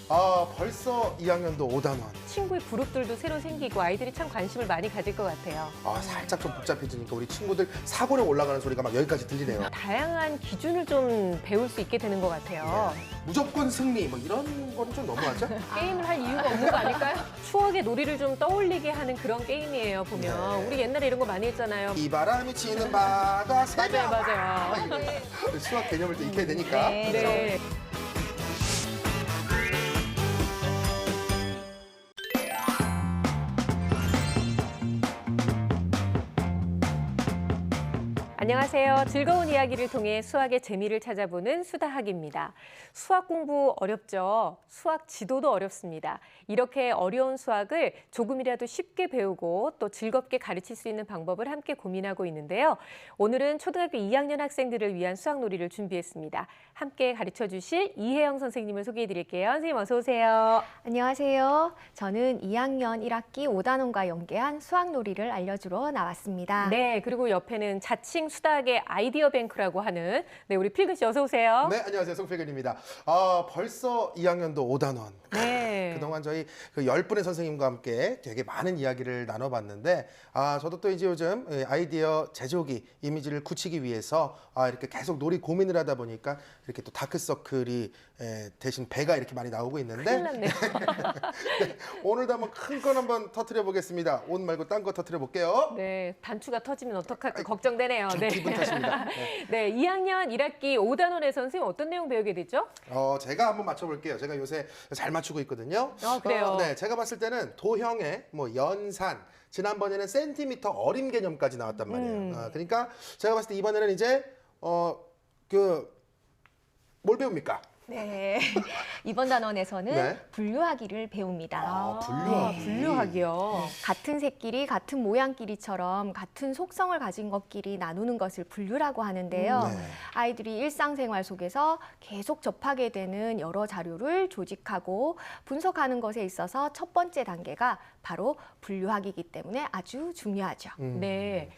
벌써 2학년도 5단원. 친구의 그룹들도 새로 생기고 아이들이 참 관심을 많이 가질 것 같아요. 살짝 좀 복잡해지니까 우리 친구들 사고력 올라가는 소리가 막 여기까지 들리네요. 다양한 기준을 좀 배울 수 있게 되는 것 같아요. 무조건 승리 뭐 이런 건 좀 너무하죠? 게임을 할 이유가 없는 거 아닐까요? 추억의 놀이를 좀 떠올리게 하는 그런 게임이에요, 보면. 네. 우리 옛날에 이런 거 많이 했잖아요. 이 바람이 치는 바다 새벽. 맞아요. 이거 수학 개념을 또 익혀야 되니까. 네. 안녕하세요. 즐거운 이야기를 통해 수학의 재미를 찾아보는 수다학입니다. 수학 공부 어렵죠? 수학 지도도 어렵습니다. 이렇게 어려운 수학을 조금이라도 쉽게 배우고 또 즐겁게 가르칠 수 있는 방법을 함께 고민하고 있는데요. 오늘은 초등학교 2학년 학생들을 위한 수학 놀이를 준비했습니다. 함께 가르쳐 주실 이혜영 선생님을 소개해 드릴게요. 선생님 어서 오세요. 안녕하세요. 저는 2학년 1학기 5단원과 연계한 수학 놀이를 알려주러 나왔습니다. 네, 그리고 옆에는 자칭 수다학의 아이디어 뱅크라고 하는 우리 필근 씨 어서 오세요. 네, 안녕하세요. 송필근입니다. 벌써 2학년도 5단원. 네. 그동안 저희 10분의 선생님과 함께 되게 많은 이야기를 나눠봤는데 저도 또 이제 요즘 아이디어 제조기 이미지를 굳히기 위해서 이렇게 계속 놀이 고민을 하다 보니까 이렇게 또 다크서클이 대신 배가 이렇게 많이 나오고 있는데 큰일 났네요. 네, 오늘도 한번 큰 건 한번 터트려 보겠습니다. 옷 말고 딴 거 터트려 볼게요. 네, 단추가 터지면 어떡할까 걱정되네요. 네. 기분 탓입니다. 네. 네, 2학년 1학기 5단원에서 선생님 어떤 내용 배우게 되죠? 제가 한번 맞춰볼게요. 제가 요새 잘 맞추고 있거든요. 그래요? 네, 제가 봤을 때는 도형의 연산, 지난번에는 센티미터 어림 개념까지 나왔단 말이에요. 그러니까 제가 봤을 때 이번에는 이제 뭘 배웁니까? 네. 이번 단원에서는 네. 분류하기를 배웁니다. 분류하기. 분류하기요. 같은 새끼리, 같은 모양끼리처럼 같은 속성을 가진 것끼리 나누는 것을 분류라고 하는데요. 네. 아이들이 일상생활 속에서 계속 접하게 되는 여러 자료를 조직하고 분석하는 것에 있어서 첫 번째 단계가 바로 분류하기이기 때문에 아주 중요하죠. 네.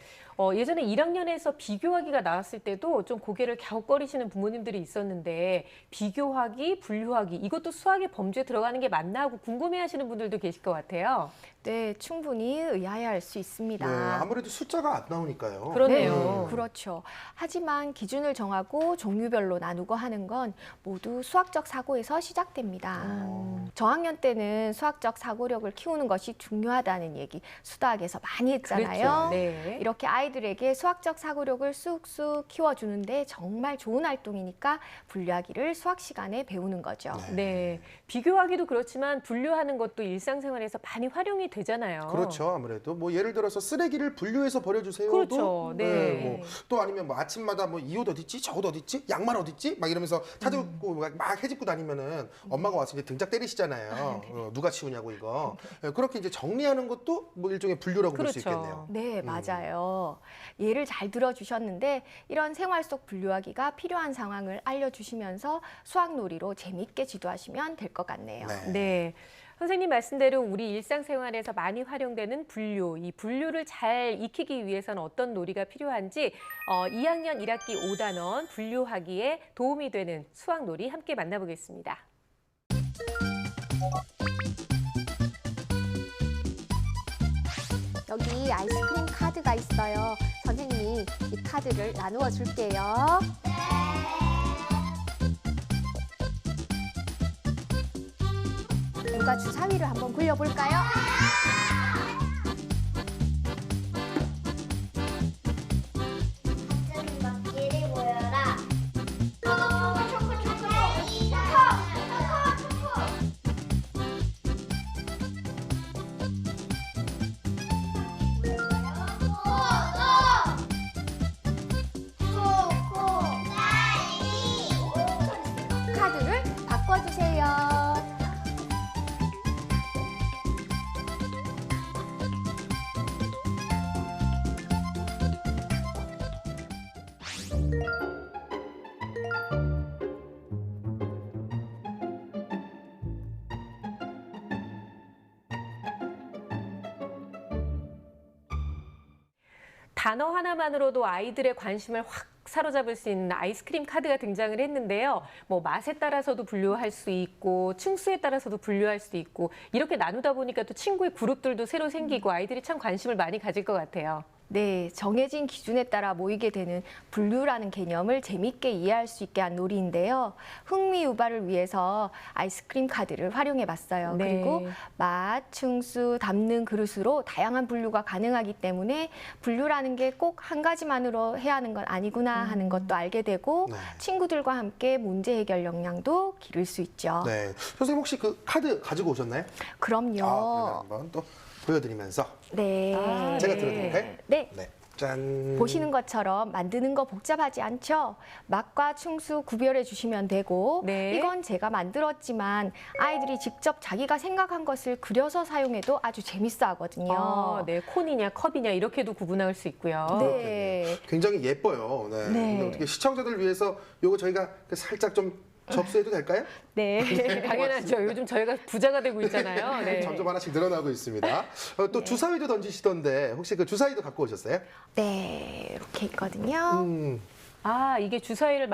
예전에 1학년에서 비교하기가 나왔을 때도 좀 고개를 갸웃거리시는 부모님들이 있었는데 비교하기, 분류하기 이것도 수학의 범주에 들어가는 게 맞나 하고 궁금해하시는 분들도 계실 것 같아요. 네, 충분히 의아해할 수 있습니다. 네, 아무래도 숫자가 안 나오니까요. 그러네요. 그렇죠. 하지만 기준을 정하고 종류별로 나누고 하는 건 모두 수학적 사고에서 시작됩니다. 저학년 때는 수학적 사고력을 키우는 것이 중요하다는 얘기 수다학에서 많이 했잖아요. 그렇죠. 네. 이렇게 아이들에게 수학적 사고력을 쑥쑥 키워주는데 정말 좋은 활동이니까 분류하기를 수학 시간에 배우는 거죠. 네. 비교하기도 그렇지만 분류하는 것도 일상생활에서 많이 활용이 되잖아요. 그렇죠. 아무래도 예를 들어서 쓰레기를 분류해서 버려주세요. 그렇죠. 네. 또 아니면 아침마다 이 옷 어디 있지? 저 옷 어디 있지? 양말 어디 있지? 막 이러면서 찾고 막 해집고 다니면은 엄마가 와서 이제 등짝 때리시잖아요. 누가 치우냐고 이거. 그렇게 이제 정리하는 것도 일종의 분류라고 볼 수 그렇죠. 있겠네요. 네, 맞아요. 예를 잘 들어주셨는데 이런 생활 속 분류하기가 필요한 상황을 알려주시면서 수학놀이로 재미있게 지도하시면 될 것 같네요. 네. 네. 선생님 말씀대로 우리 일상생활에서 많이 활용되는 분류, 이 분류를 잘 익히기 위해서는 어떤 놀이가 필요한지 2학년 1학기 5단원 분류하기에 도움이 되는 수학놀이 함께 만나보겠습니다. 여기 아이스크림 카드가 있어요. 선생님이 이 카드를 나누어 줄게요. 누가 주사위를 한번 굴려볼까요? 갑자기 막길이 보여라. 초코. 카드를 바꿔주세요. 단어 하나만으로도 아이들의 관심을 확 사로잡을 수 있는 아이스크림 카드가 등장을 했는데요. 뭐 맛에 따라서도 분류할 수 있고 층수에 따라서도 분류할 수 있고 이렇게 나누다 보니까 또 친구의 그룹들도 새로 생기고 아이들이 참 관심을 많이 가질 것 같아요. 네, 정해진 기준에 따라 모이게 되는 분류라는 개념을 재밌게 이해할 수 있게 한 놀이인데요. 흥미 유발을 위해서 아이스크림 카드를 활용해 봤어요. 네. 그리고 맛, 층수, 담는 그릇으로 다양한 분류가 가능하기 때문에 분류라는 게 꼭 한 가지만으로 해야 하는 건 아니구나 하는 것도 알게 되고 네. 친구들과 함께 문제 해결 역량도 기를 수 있죠. 네. 선생님 혹시 그 카드 가지고 오셨나요? 그럼요. 그러면 한번 또 보여드리면서 네. 제가 들어드릴까요? 네. 네. 짠. 보시는 것처럼 만드는 거 복잡하지 않죠? 맛과 층수 구별해 주시면 되고 네. 이건 제가 만들었지만 아이들이 직접 자기가 생각한 것을 그려서 사용해도 아주 재밌어 하거든요. 네, 콘이냐 컵이냐 이렇게도 구분할 수 있고요. 네. 굉장히 예뻐요. 네. 네. 근데 어떻게 시청자들 위해서 요거 저희가 살짝 좀 접수해도 될까요? 네. 당연하죠. 요즘 저희가 부자가 되고 있잖아요. 네. 점점 하나씩 늘어나고 있습니다. 또 주사위도 던지시던데 혹시 그 주사위도 갖고 오셨어요? 네. 이렇게 있거든요. 아, 이게 주사위를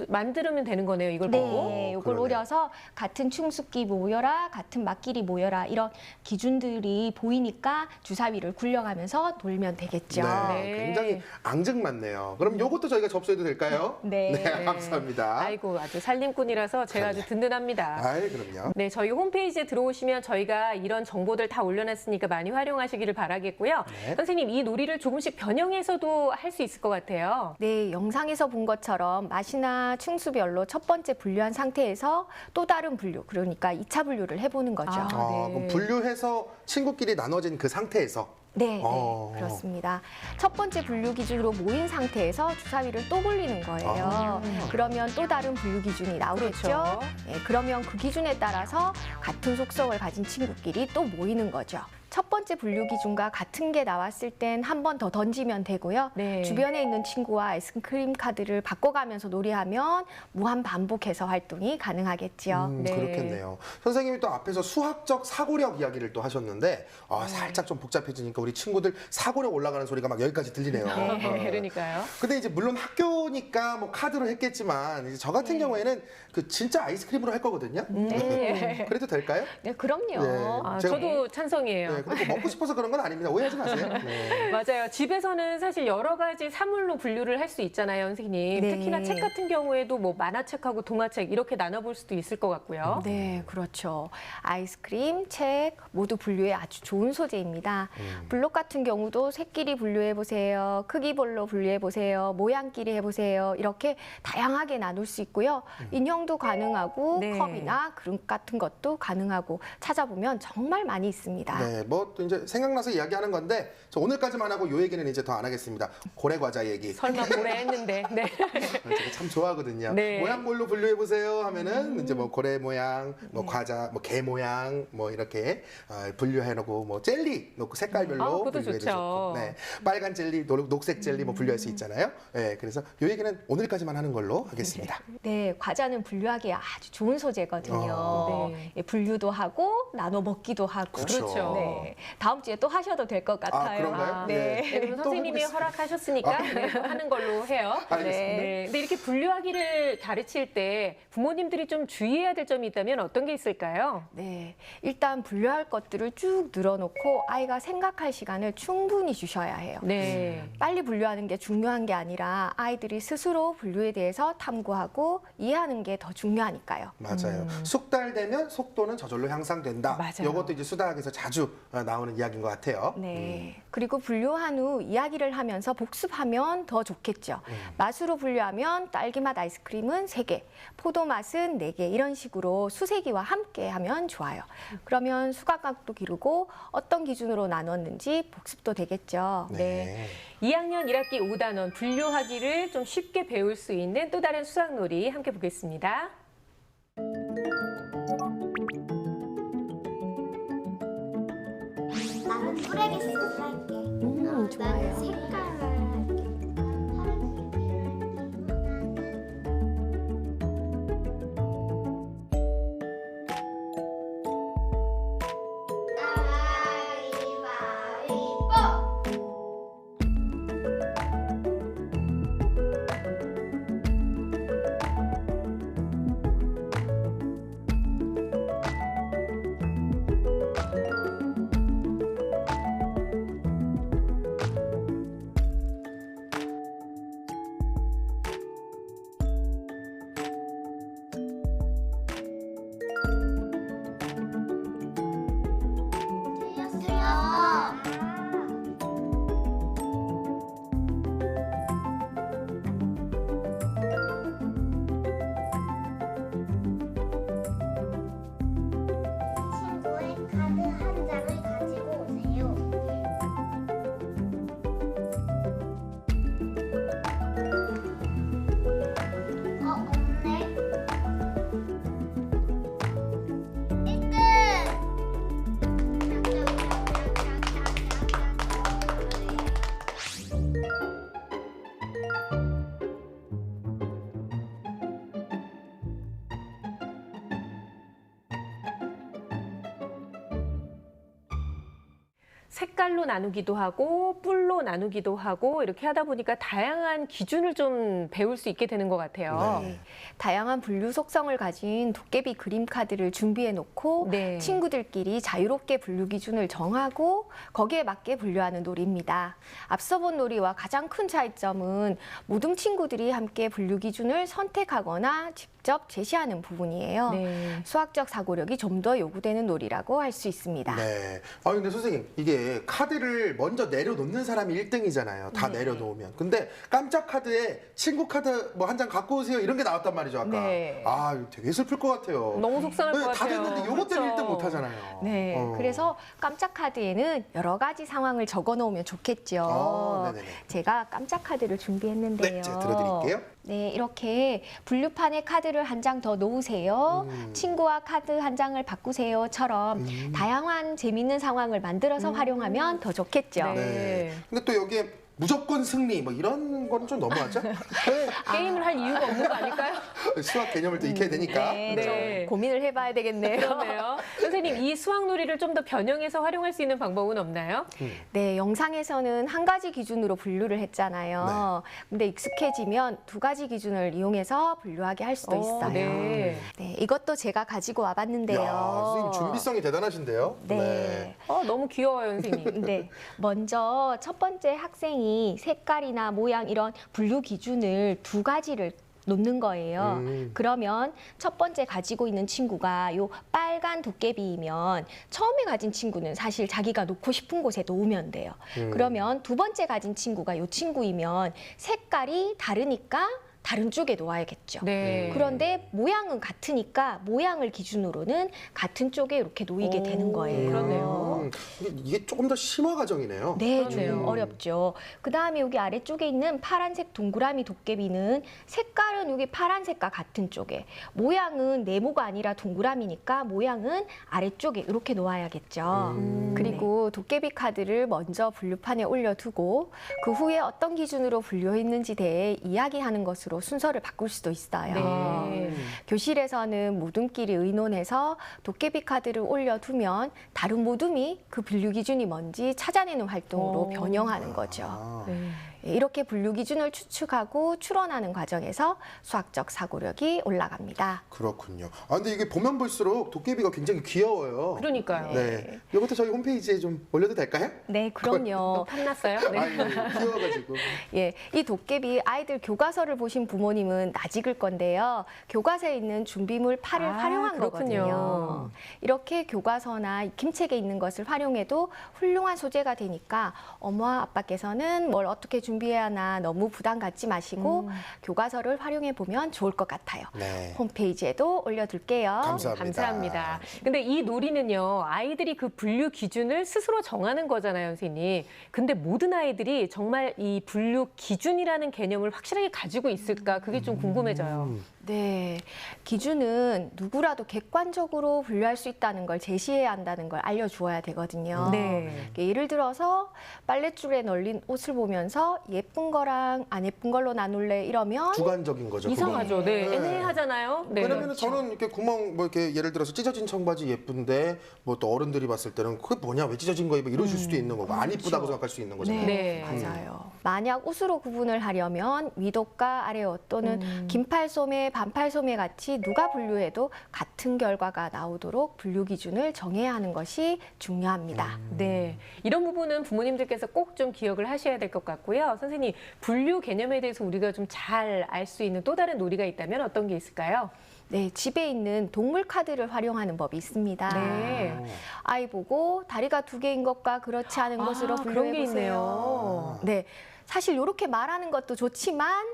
만들면 되는 거네요. 이걸 보고. 네, 이걸 그러네요. 오려서 같은 충수끼 모여라, 같은 맛끼리 모여라 이런 기준들이 보이니까 주사위를 굴려가면서 돌면 되겠죠. 네, 네. 굉장히 앙증맞네요. 그럼 요것도 저희가 접수해도 될까요? 네. 감사합니다. 아이고, 아주 살림꾼이라서 제가 아주 든든합니다. 아이, 그럼요. 네, 저희 홈페이지에 들어오시면 저희가 이런 정보들 다 올려놨으니까 많이 활용하시기를 바라겠고요. 네. 선생님, 이 놀이를 조금씩 변형해서도 할 수 있을 것 같아요. 네, 영상에서 본 것처럼 맛이나 층수별로 첫 번째 분류한 상태에서 또 다른 분류, 그러니까 2차 분류를 해보는 거죠. 아. 네. 그럼 분류해서 친구끼리 나눠진 그 상태에서 네, 어. 그렇습니다. 첫 번째 분류 기준으로 모인 상태에서 주사위를 또 굴리는 거예요. 그러면 또 다른 분류 기준이 나오겠죠. 그렇죠. 네, 그러면 그 기준에 따라서 같은 속성을 가진 친구끼리 또 모이는 거죠. 첫 번째 분류 기준과 같은 게 나왔을 땐 한 번 더 던지면 되고요. 네. 주변에 있는 친구와 아이스크림 카드를 바꿔가면서 놀이하면 무한 반복해서 활동이 가능하겠죠. 네. 그렇겠네요. 선생님이 또 앞에서 수학적 사고력 이야기를 또 하셨는데 살짝 좀 복잡해지니까 우리 친구들 사고력 올라가는 소리가 막 여기까지 들리네요. 네, 그러니까요. 근데 이제 물론 학교니까 뭐 카드로 했겠지만 이제 저 같은 경우에는 그 진짜 아이스크림으로 할 거거든요. 네. 그래도 될까요? 네, 그럼요. 네. 아, 제가- 저도 찬성이에요. 네, 그리고 먹고 싶어서 그런 건 아닙니다. 오해하지 마세요. 네. 맞아요. 집에서는 사실 여러 가지 사물로 분류를 할 수 있잖아요, 선생님. 네. 특히나 책 같은 경우에도 뭐 만화책하고 동화책 이렇게 나눠볼 수도 있을 것 같고요. 네, 그렇죠. 아이스크림, 책 모두 분류에 아주 좋은 소재입니다. 블록 같은 경우도 색끼리 분류해 보세요. 크기별로 분류해 보세요. 모양끼리 해 보세요. 이렇게 다양하게 나눌 수 있고요. 인형도 가능하고 네. 컵이나 그릇 같은 것도 가능하고 찾아보면 정말 많이 있습니다. 네, 뭐 또 이제 생각나서 이야기하는 건데 저 오늘까지만 하고 요 얘기는 이제 더 안 하겠습니다. 고래 과자 얘기. 설마 고래 했는데. 네. 제가 참 좋아하거든요. 네. 모양별로 분류해 보세요 하면은 이제 뭐 고래 모양, 뭐 과자, 뭐 개 모양, 뭐 이렇게 분류해 놓고 뭐 젤리 놓고 색깔별로 아, 그것도 분류해도 좋죠. 좋고, 네, 빨간 젤리, 녹색 젤리 뭐 분류할 수 있잖아요. 네, 그래서 요 얘기는 오늘까지만 하는 걸로 하겠습니다. 네, 과자는 분류하기에 아주 좋은 소재거든요. 네. 예, 분류도 하고 나눠 먹기도 하고. 그렇죠. 네, 다음 주에 또 하셔도 될 것 같아요. 그런가요? 네. 네, 그럼 또 선생님이 해보겠습니다. 허락하셨으니까 네, 하는 걸로 해요. 알겠습니다. 네. 근데 이렇게 분류하기를 가르칠 때 부모님들이 좀 주의해야 될 점이 있다면 어떤 게 있을까요? 네, 일단 분류할 것들을 쭉 늘어놓고 아이가 생각할 시간을 충분히 주셔야 해요. 네. 빨리 분류하는 게 중요한 게 아니라 아이들이 스스로 분류에 대해서 탐구하고 이해하는 게 더 중요하니까요. 맞아요. 숙달되면 속도는 저절로 향상된다. 맞아요. 이것도 이제 수다학에서 자주 나오는 이야기인 것 같아요. 네. 그리고 분류한 후 이야기를 하면서 복습하면 더 좋겠죠. 맛으로 분류하면 딸기 맛 아이스크림은 3개, 포도 맛은 4개 이런 식으로 수세기와 함께 하면 좋아요. 그러면 수학각도 기르고 어떤 기준으로 나눴는지 복습도 되겠죠. 네. 2학년 1학기 5단원 분류하기를 좀 쉽게 배울 수 있는 또 다른 수학놀이 함께 보겠습니다. 나는 뿌레기 소스 할게. 좋아요. 나는 색깔을 할게. 가위바위보. 색깔로 나누기도 하고 뿔로 나누기도 하고 이렇게 하다 보니까 다양한 기준을 좀 배울 수 있게 되는 것 같아요. 네. 다양한 분류 속성을 가진 도깨비 그림 카드를 준비해 놓고 네. 친구들끼리 자유롭게 분류 기준을 정하고 거기에 맞게 분류하는 놀이입니다. 앞서 본 놀이와 가장 큰 차이점은 모든 친구들이 함께 분류 기준을 선택하거나 직접 제시하는 부분이에요. 네. 수학적 사고력이 좀 더 요구되는 놀이라고 할 수 있습니다. 네. 아 근데 선생님 이게 카드를 먼저 내려놓는 사람이 1등이잖아요. 다 네. 내려놓으면. 근데 깜짝 카드에 친구 카드 뭐 한 장 갖고 오세요 이런 게 나왔단 말이죠 아까. 네. 아 이거 되게 슬플 것 같아요. 너무 속상할 것 다 같아요. 됐는데 요것 때문에 그렇죠. 1등 못 하잖아요. 네, 그래서 깜짝 카드에는 여러 가지 상황을 적어 놓으면 좋겠죠. 네네네. 제가 깜짝 카드를 준비했는데요. 네, 제가 들어드릴게요. 네, 이렇게 분류판에 카드를 한 장 더 놓으세요. 친구와 카드 한 장을 바꾸세요처럼 다양한 재미있는 상황을 만들어서 활용하면 더 좋겠죠. 네. 네. 근데 또 여기에 무조건 승리 뭐 이런 건 좀 너무하죠? 네. 게임을 할 이유가 없는 거 아닐까요? 수학 개념을 또 익혀야 되니까. 네, 네. 좀 고민을 해봐야 되겠네요. 그러네요. 선생님, 이 수학놀이를 좀 더 변형해서 활용할 수 있는 방법은 없나요? 네, 영상에서는 한 가지 기준으로 분류를 했잖아요. 근데 익숙해지면 두 가지 기준을 이용해서 분류하게 할 수도 있어요. 네. 네, 이것도 제가 가지고 와봤는데요. 야, 선생님 준비성이 대단하신데요. 네. 너무 귀여워요, 선생님. 네, 먼저 첫 번째 학생이 색깔이나 모양 이런 분류 기준을 두 가지를 놓는 거예요. 그러면 첫 번째 가지고 있는 친구가 요 빨간 도깨비이면 처음에 가진 친구는 사실 자기가 놓고 싶은 곳에 놓으면 돼요. 그러면 두 번째 가진 친구가 요 친구이면 색깔이 다르니까 다른 쪽에 놓아야겠죠. 네. 그런데 모양은 같으니까 모양을 기준으로는 같은 쪽에 이렇게 놓이게 되는 거예요. 그렇네요. 이게 조금 더 심화 과정이네요. 네, 그러네요. 좀 어렵죠. 그 다음에 여기 아래쪽에 있는 파란색 동그라미 도깨비는 색깔은 여기 파란색과 같은 쪽에, 모양은 네모가 아니라 동그라미니까 모양은 아래쪽에 이렇게 놓아야겠죠. 그리고 도깨비 카드를 먼저 분류판에 올려두고 그 후에 어떤 기준으로 분류했는지 대해 이야기하는 것으로 순서를 바꿀 수도 있어요. 네. 교실에서는 모둠끼리 의논해서 도깨비 카드를 올려두면 다른 모둠이 그 분류 기준이 뭔지 찾아내는 활동으로 변형하는 거죠. 아, 네. 이렇게 분류 기준을 추측하고 추론하는 과정에서 수학적 사고력이 올라갑니다. 그렇군요. 아 근데 이게 보면 볼수록 도깨비가 굉장히 귀여워요. 그러니까요. 네. 이것도 저희 홈페이지에 좀 올려도 될까요? 네, 그럼요. 탐났어요? 네. 아유, 귀여워가지고. 예, 이 도깨비 아이들 교과서를 보신 부모님은 낯익을 건데요. 교과서에 있는 준비물 팔을 활용한 그렇군요. 거거든요. 이렇게 교과서나 익힘책에 있는 것을 활용해도 훌륭한 소재가 되니까 엄마와 아빠께서는 뭘 어떻게 준비해야 하나 너무 부담 갖지 마시고 교과서를 활용해 보면 좋을 것 같아요. 네. 홈페이지에도 올려둘게요. 감사합니다. 감사합니다. 근데 이 놀이는요, 아이들이 그 분류 기준을 스스로 정하는 거잖아요, 선생님. 근데 모든 아이들이 정말 이 분류 기준이라는 개념을 확실하게 가지고 있을까? 그게 좀 궁금해져요. 네, 기준은 누구라도 객관적으로 분류할 수 있다는 걸 제시해야 한다는 걸 알려주어야 되거든요. 네. 예를 들어서 빨랫줄에 널린 옷을 보면서 예쁜 거랑 안 예쁜 걸로 나눌래 이러면 주관적인 거죠. 이상하죠. 네. 네. 애매하잖아요. 네. 왜냐면 저는 이렇게 구멍 뭐 이렇게 예를 들어서 찢어진 청바지 예쁜데 뭐 또 어른들이 봤을 때는 그게 뭐냐 왜 찢어진 거야 뭐 이러실 수도 있는 거고 안 이쁘다고 생각할 수 있는 거잖아요. 네. 맞아요. 만약 옷으로 구분을 하려면 위독과 아래옷 또는 긴팔소매, 반팔소매 같이 누가 분류해도 같은 결과가 나오도록 분류 기준을 정해야 하는 것이 중요합니다. 네. 이런 부분은 부모님들께서 꼭 좀 기억을 하셔야 될 것 같고요. 선생님, 분류 개념에 대해서 우리가 좀 잘 알 수 있는 또 다른 놀이가 있다면 어떤 게 있을까요? 네, 집에 있는 동물 카드를 활용하는 법이 있습니다. 네. 아이 보고 다리가 두 개인 것과 그렇지 않은 것으로 그런 게 분류해 보세요. 있네요. 네. 사실 이렇게 말하는 것도 좋지만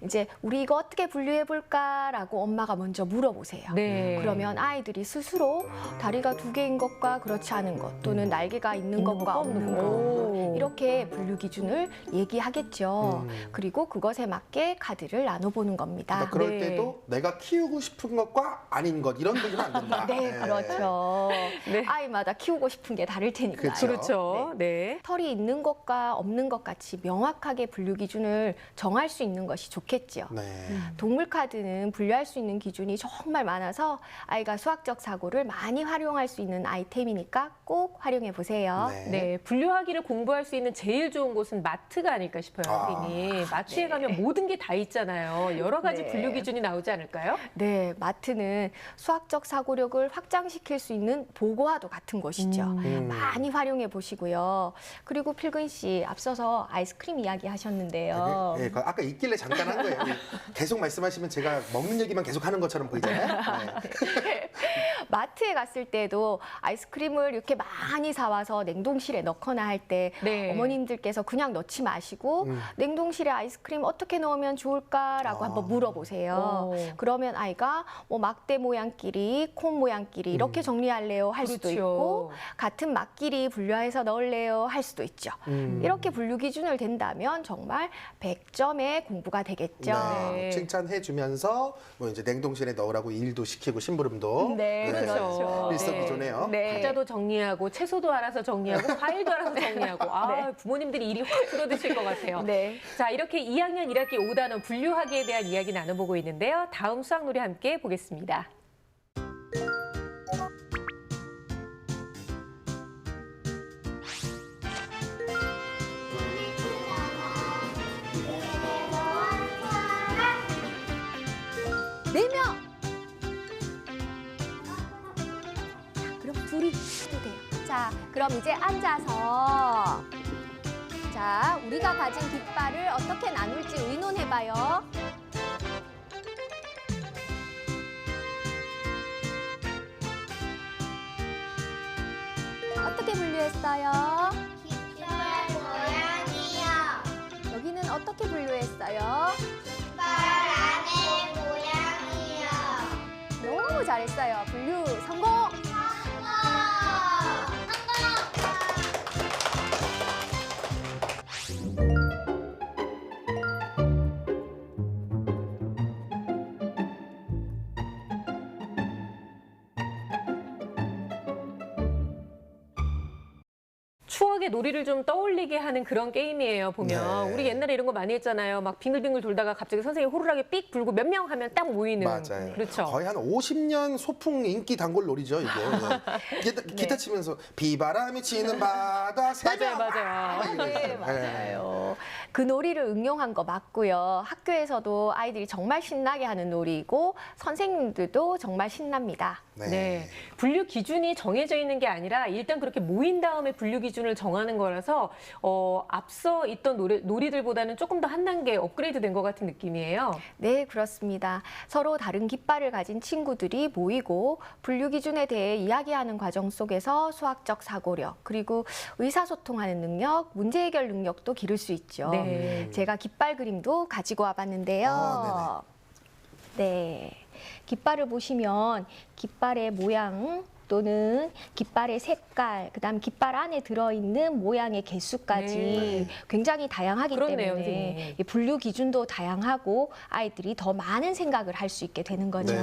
이제 우리 이거 어떻게 분류해 볼까라고 엄마가 먼저 물어보세요. 네. 그러면 아이들이 스스로 다리가 두 개인 것과 그렇지 않은 것 또는 날개가 있는 것과 없는 것 오. 이렇게 분류 기준을 얘기하겠죠. 그리고 그것에 맞게 카드를 나눠보는 겁니다. 그러니까 그럴 네. 때도 내가 키우고 싶은 것과 아닌 것 이런 분류는 안 된다. 네, 그렇죠. 네. 아이마다 키우고 싶은 게 다를 테니까요. 그렇죠. 그렇죠. 네. 털이 있는 것과 없는 것 같이 명확하게 분류 기준을 정할 수 있는 것이 좋겠죠. 네. 동물 카드는 분류할 수 있는 기준이 정말 많아서 아이가 수학적 사고를 많이 활용할 수 있는 아이템이니까 꼭 활용해 보세요. 네, 분류하기를 공부할 수 있는 제일 좋은 곳은 마트가 아닐까 싶어요, 선생님. 마트에 가면 모든 게 다 있잖아요. 여러 가지 네. 분류 기준이 나오지 않을까요? 네, 마트는 수학적 사고력을 확장시킬 수 있는 보고와도 같은 곳이죠. 많이 활용해 보시고요. 그리고 필근 씨 앞서서 아이스크림 이야기 하셨는데요. 네, 아까 있길래 잠깐 한 거예요. 계속 말씀하시면 제가 먹는 얘기만 계속 하는 것처럼 보이잖아요. 네. 마트에 갔을 때도 아이스크림을 이렇게 많이 사와서 냉동실에 넣거나 할 때 네. 어머님들께서 그냥 넣지 마시고 냉동실에 아이스크림 어떻게 넣으면 좋을까라고 한번 물어보세요. 오. 그러면 아이가 뭐 막대 모양끼리, 콩 모양끼리 이렇게 정리할래요 할 수도 그렇죠. 있고 같은 막끼리 분류해서 넣을래요 할 수도 있죠. 이렇게 분류 기준을 된다면 정말 100점의 공부가 되겠죠. 네. 칭찬해주면서 뭐 이제 냉동실에 넣으라고 일도 시키고 심부름도 네, 그렇죠. 일석이조네요. 네. 과자도 정리하고 채소도 알아서 정리하고 과일도 알아서 정리하고 부모님들이 일이 확 줄어드실 것 같아요. 네. 자, 이렇게 2학년 1학기 5단원 분류하기에 대한 이야기 나눠보고 있는데요. 다음 수학놀이 함께 보겠습니다. 네 명. 그럼 둘이 해도 돼요. 자, 그럼 이제 앉아서 자, 우리가 가진 깃발을 어떻게 나눌지 의논해봐요. 어떻게 분류했어요? 깃발 모양이요. 여기는 어떻게 분류했어요? 깃발 안에 모양이요. 너무 잘했어요. 분류 성공! 추억의 놀이를 좀 떠올리게 하는 그런 게임이에요, 보면. 네. 우리 옛날에 이런 거 많이 했잖아요. 막 빙글빙글 돌다가 갑자기 선생님이 호루라기 삑 불고 몇 명 하면 딱 모이는. 맞아요. 그렇죠. 거의 한 50년 소풍 인기 단골 놀이죠, 이게. 기타 치면서 비바람이 치는 바다 새벽. 맞아요. 네, 맞아요. 그 놀이를 응용한 거 맞고요. 학교에서도 아이들이 정말 신나게 하는 놀이이고 선생님들도 정말 신납니다. 네. 분류 기준이 정해져 있는 게 아니라 일단 그렇게 모인 다음에 분류 기준을 정하는 거라서 앞서 있던 놀이들보다는 조금 더 한 단계 업그레이드 된 것 같은 느낌이에요. 네, 그렇습니다. 서로 다른 깃발을 가진 친구들이 모이고 분류 기준에 대해 이야기하는 과정 속에서 수학적 사고력, 그리고 의사소통하는 능력, 문제 해결 능력도 기를 수 있죠. 네. 제가 깃발 그림도 가지고 와봤는데요. 아, 네. 깃발을 보시면 깃발의 모양 또는 깃발의 색깔, 그다음 깃발 안에 들어있는 모양의 개수까지 네. 굉장히 다양하기 그렇네요, 때문에 선생님. 이 분류 기준도 다양하고 아이들이 더 많은 생각을 할 수 있게 되는 거죠. 네.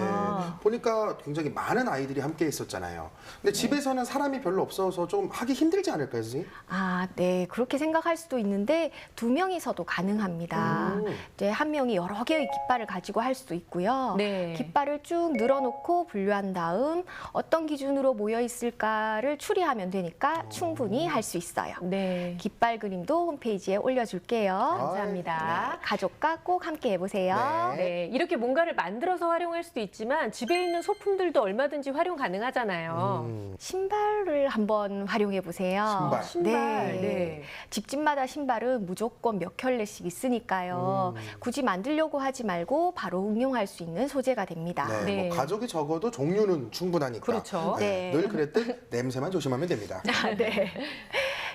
보니까 굉장히 많은 아이들이 함께 있었잖아요. 근데 집에서는 사람이 별로 없어서 좀 하기 힘들지 않을까요, 선생님? 아, 네. 그렇게 생각할 수도 있는데 두 명이서도 가능합니다. 이제 한 명이 여러 개의 깃발을 가지고 할 수도 있고요. 네. 깃발을 쭉 늘어놓고 분류한 다음 어떤 기준으로 모여 있을까를 추리하면 되니까 충분히 할 수 있어요. 네. 깃발 그림도 홈페이지에 올려줄게요. 감사합니다. 가족과 꼭 함께 해보세요. 네, 이렇게 뭔가를 만들어서 활용할 수도 있지만 집에 있는 소품들도 얼마든지 활용 가능하잖아요. 신발을 한번 활용해 보세요. 신발. 네. 집집마다 신발은 무조건 몇 켤레씩 있으니까요. 굳이 만들려고 하지 말고 바로 응용할 수 있는 소재가 됩니다. 네, 네. 뭐 가족이 적어도 종류는 충분하니까. 그렇죠. 네. 늘 그랬듯 냄새만 조심하면 됩니다. 네.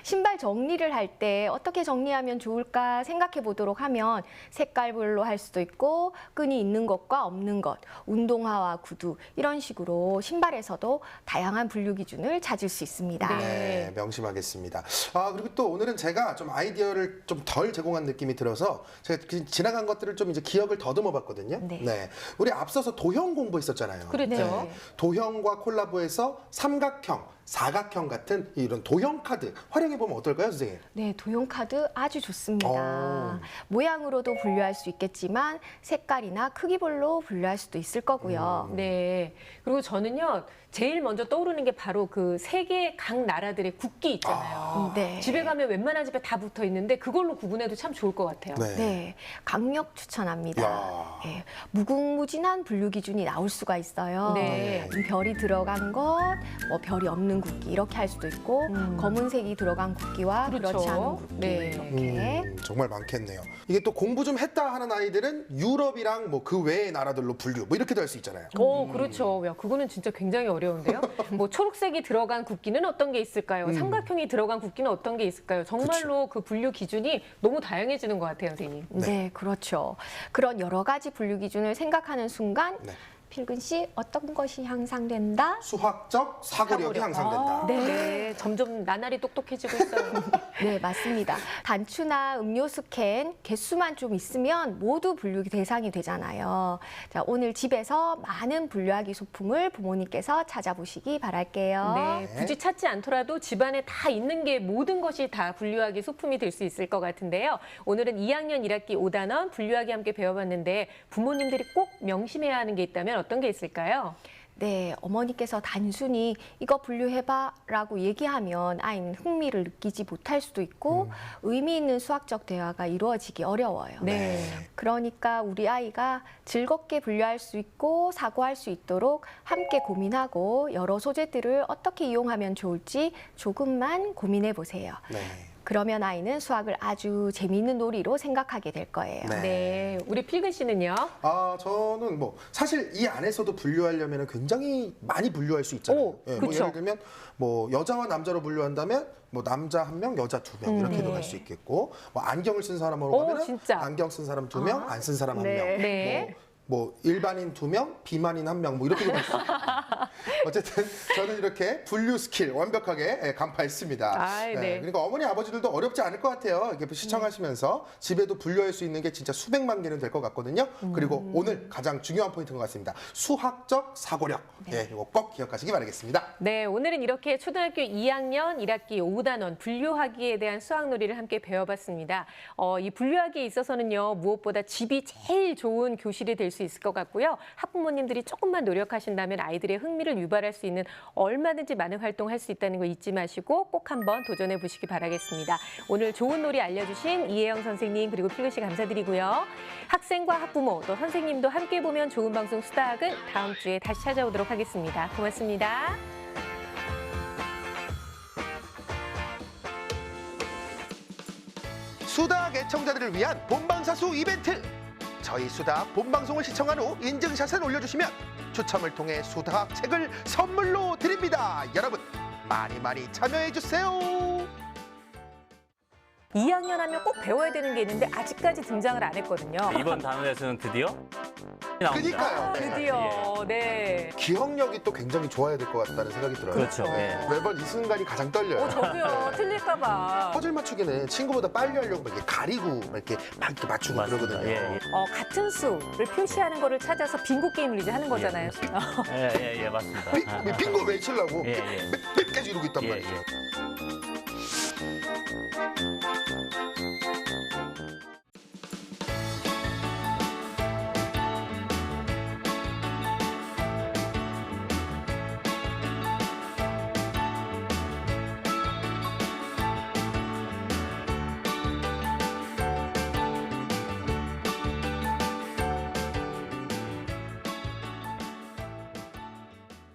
신발 정리를 할 때 어떻게 정리하면 좋을까 생각해 보도록 하면 색깔별로 할 수도 있고 끈이 있는 것과 없는 것, 운동화와 구두 이런 식으로 신발에서도 다양한 분류 기준을 찾을 수 있습니다. 네, 명심하겠습니다. 아, 그리고 또 오늘은 제가 좀 아이디어를 좀 덜 제공한 느낌이 들어서 제가 지나간 것들을 좀 이제 기억을 더듬어 봤거든요. 네. 우리 앞서서 도형 공부했었잖아요. 그렇죠. 네. 도형과 콜라보해서 삼각형, 사각형 같은 이런 도형 카드 활용해 보면 어떨까요, 선생님? 네, 도형 카드 아주 좋습니다. 어. 모양으로도 분류할 수 있겠지만 색깔이나 크기별로 분류할 수도 있을 거고요. 네. 그리고 저는요, 제일 먼저 떠오르는 게 바로 그 세계 각 나라들의 국기 있잖아요. 네. 집에 가면 웬만한 집에 다 붙어 있는데 그걸로 구분해도 참 좋을 것 같아요. 네, 강력 추천합니다. 야. 네, 무궁무진한 분류 기준이 나올 수가 있어요. 네. 별이 들어간 것, 뭐 별이 없는 국기 이렇게 할 수도 있고 검은색이 들어간 국기와 그렇죠. 그렇지 않은 국기 네. 이렇게. 정말 많겠네요. 이게 또 공부 좀 했다 하는 아이들은 유럽이랑 뭐 그 외의 나라들로 분류 뭐 이렇게도 할 수 있잖아요. 그렇죠. 야, 그거는 진짜 굉장히 어려운데요. 뭐 초록색이 들어간 국기는 어떤 게 있을까요? 삼각형이 들어간 국기는 어떤 게 있을까요? 정말로 그 분류 기준이 너무 다양해지는 것 같아요, 선생님. 네, 그렇죠. 그런 여러 가지 분류 기준을 생각하는 순간 네. 필근 씨 어떤 것이 향상된다? 수학적 사고력이 향상된다. 네, 점점 나날이 똑똑해지고 있어요. 네, 맞습니다. 단추나 음료수 캔 개수만 좀 있으면 모두 분류 대상이 되잖아요. 자, 오늘 집에서 많은 분류하기 소품을 부모님께서 찾아보시기 바랄게요. 네, 굳이 찾지 않더라도 집안에 다 있는 게 모든 것이 다 분류하기 소품이 될 수 있을 것 같은데요. 오늘은 2학년 1학기 5단원 분류하기 함께 배워봤는데 부모님들이 꼭 명심해야 하는 게 있다면 어떤 게 있을까요? 네, 어머니께서 단순히 이거 분류해봐라고 얘기하면 아이는 흥미를 느끼지 못할 수도 있고 의미 있는 수학적 대화가 이루어지기 어려워요. 네. 그러니까 우리 아이가 즐겁게 분류할 수 있고 사고할 수 있도록 함께 고민하고 여러 소재들을 어떻게 이용하면 좋을지 조금만 고민해 보세요. 네. 그러면 아이는 수학을 아주 재미있는 놀이로 생각하게 될 거예요. 네. 네, 우리 필근 씨는요? 저는 뭐 사실 이 안에서도 분류하려면 굉장히 많이 분류할 수 있잖아요. 오, 뭐 그쵸. 예를 들면 뭐 여자와 남자로 분류한다면 뭐 남자 1명, 여자 2명 이렇게도 갈 수 있겠고 뭐 안경을 쓴 사람으로 오, 가면 진짜. 안경 쓴 사람 2명, 안 쓴 사람 1명. 네. 뭐 일반인 2명, 비만인 1명 뭐 이렇게도 갈 수 있어요. 어쨌든 저는 이렇게 분류 스킬 완벽하게 간파했습니다. 아이, 네. 그러니까 어머니 아버지들도 어렵지 않을 것 같아요. 이렇게 시청하시면서 집에도 분류할 수 있는 게 진짜 수백만 개는 될 것 같거든요. 그리고 오늘 가장 중요한 포인트인 것 같습니다. 수학적 사고력. 이거 꼭 기억하시기 바라겠습니다. 네, 오늘은 이렇게 초등학교 2학년 1학기 5단원 분류하기에 대한 수학놀이를 함께 배워봤습니다. 이 분류하기에 있어서는요, 무엇보다 집이 제일 좋은 교실이 될 수 있을 것 같고요. 학부모님들이 조금만 노력하신다면 아이들의 흥미를 유발할 수 있는 얼마든지 많은 활동할 수 있다는 거 잊지 마시고 꼭 한번 도전해 보시기 바라겠습니다. 오늘 좋은 놀이 알려주신 이혜영 선생님 그리고 필근 씨 감사드리고요. 학생과 학부모 또 선생님도 함께 보면 좋은 방송 수다학은 다음 주에 다시 찾아오도록 하겠습니다. 고맙습니다. 수다학 애청자들을 위한 본방사수 이벤트. 저희 수다학 본방송을 시청한 후 인증샷을 올려주시면 추첨을 통해 수다학 책을 선물로 드립니다. 여러분 많이 많이 참여해주세요. 2학년 하면 꼭 배워야 되는 게 있는데 아직까지 등장을 안 했거든요. 이번 단원에서는 드디어 나옵니다. 그러니까요. 드디어, 네. 기억력이 또 굉장히 좋아야 될 것 같다는 생각이 들어요. 그렇죠. 예. 매번 이 순간이 가장 떨려요. 저도요. 틀릴까 봐. 퍼즐 맞추기는 친구보다 빨리 하려고 막 이렇게 가리고 막 이렇게 맞추고 맞습니다. 그러거든요. 예, 예. 같은 수를 표시하는 거를 찾아서 빙고 게임을 이제 하는 거잖아요. 예, 맞습니다. 빙고 외치려고 예, 예. 몇 개지 이러고 있단 예, 말이죠. 예.